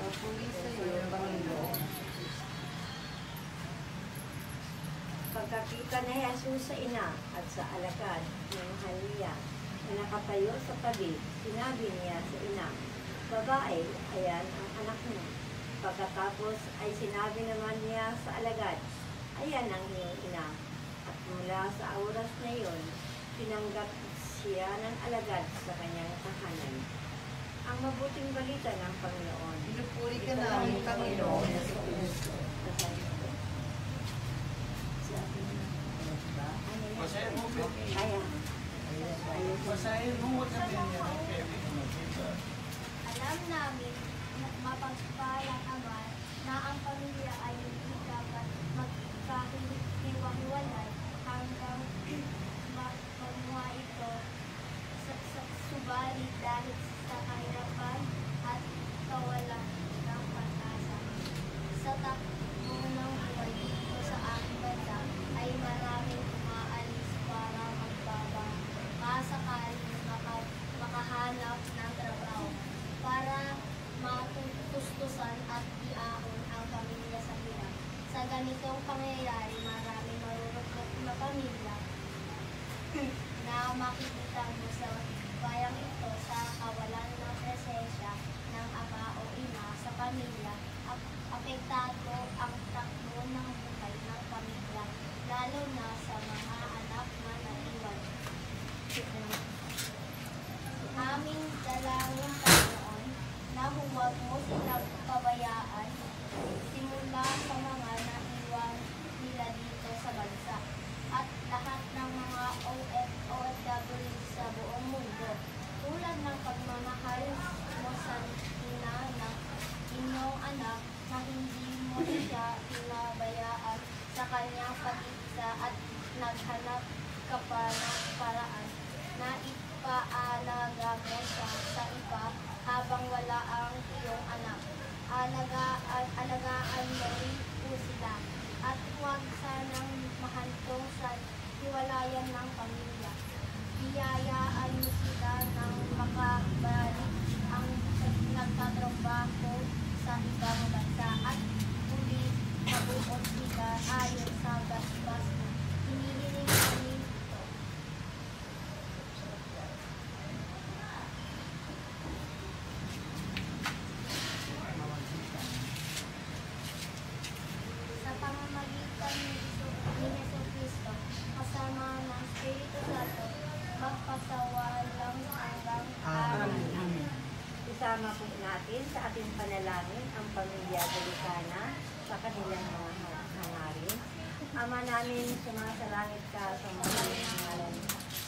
Papuri sa iyo, Panginoon. Pagkakita ni Jesus sa ina at sa alagad ng Maria na nakatayo sa tabi, sinabi niya sa ina, "Babae, ayan ang anak mo." Pagkatapos ay sinabi naman niya sa alagad, "Ayan ang iyong ina." At mula sa oras na iyon, tinanggap siya ng alagad sa kanyang tahanan. Ang mabuting balita ng Panginoon. Pinupuri ka namin, Panginoon. Alam namin mapagpalang Ama na ang pamilya ay hindi dapat magkahiwa-hiwalay hanggang magmumuha ito subalit dahil sa kahirapan at kawalan ng pag-asa. Sa takbo ng buhay dito sa aking bansa ay maraming umaalis para masakaling makahanap ng trabaho para matutustusan at iahon ang pamilya sa hirap. Sa ganitong pangyayari, maraming marurupot na pamilya na makikita mo sa bayang ito sa kawalan ng presensya ng ama o ina sa pamilya. Apektado ang takbo ng buhay ng pamilya, lalo na sa mga anak na naiwan. Aming dalangin, Panginoon, na huwag mo silang pabayaan simula sa mga naiwan nila dito sa bansa at lahat ng mga OFW sa buong mundo, tulad ng pagmamahal mo sa ina ng inyong anak na hindi mo siya pinabayaan sa kanyang pag-iisa at naghanap ka pa ng paraan na ipaalaga mo siya sa iba habang wala ang iyong anak. Alagaan mo rin po sila at huwag sanang mahantong sa hiwalayan ng pamilya. Biyayaan mo sila ng makabalik ang nagtatrabaho sa ibang bansa at uli mabuot sila ayon sa gastos. Hinihiling namin ito. Sa pamamagitan ni Jesucristo, kasama ng Espiritu Santo, magpasawalang hanggang Amen. Isama po natin sa ating panalangin ang pamilya Galicana sa kanilang mga hangarin. Ama namin, sumasalangit ka sa mga ngalan.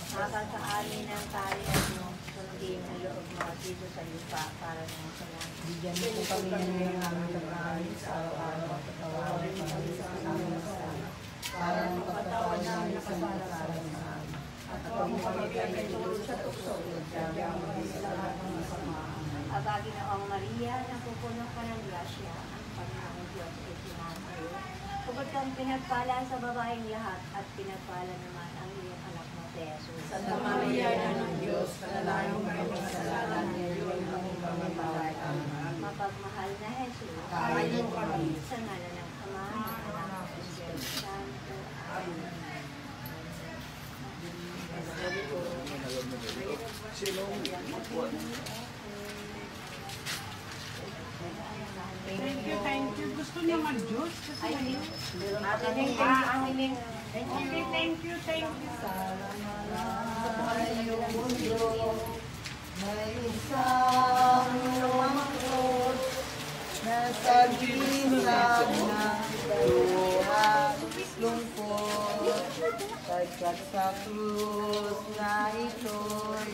Habang sa amin ang talian mo, sundin ang loob mo dito sa lupa para ng salang. Bigyan mo po kami ng aming pagkain sa araw-araw at patawarin kami sa aming masama para mapatawad namin sa mga kasalanan sa amin. At huwag mo kami pinutulog sa tukso at kaya sa lahat ng masama. Aba, Ginoong Maria, napupuno ka ng grasya, ang Panginoong Diyos ay sinasayo. Kapag kang pinagpala sa babaeng lahat at pinagpala naman ang iyong anak mo, Jesus. Santa Maria, Ina ng Diyos, panalangin mo kami sa kasalanan ngayon ang pagmamahal. Amen. Mapagmahal na Jesus, Kain mo kami. sa ngalan ng Ama, ng Anak, at ng Espiritu Santo. Amen. Thank you. Gusto niya mag-juice? Ay, Thank you. May isang lumangkot na sabihan ng luha lungkot, pagkat sa krus na ito'y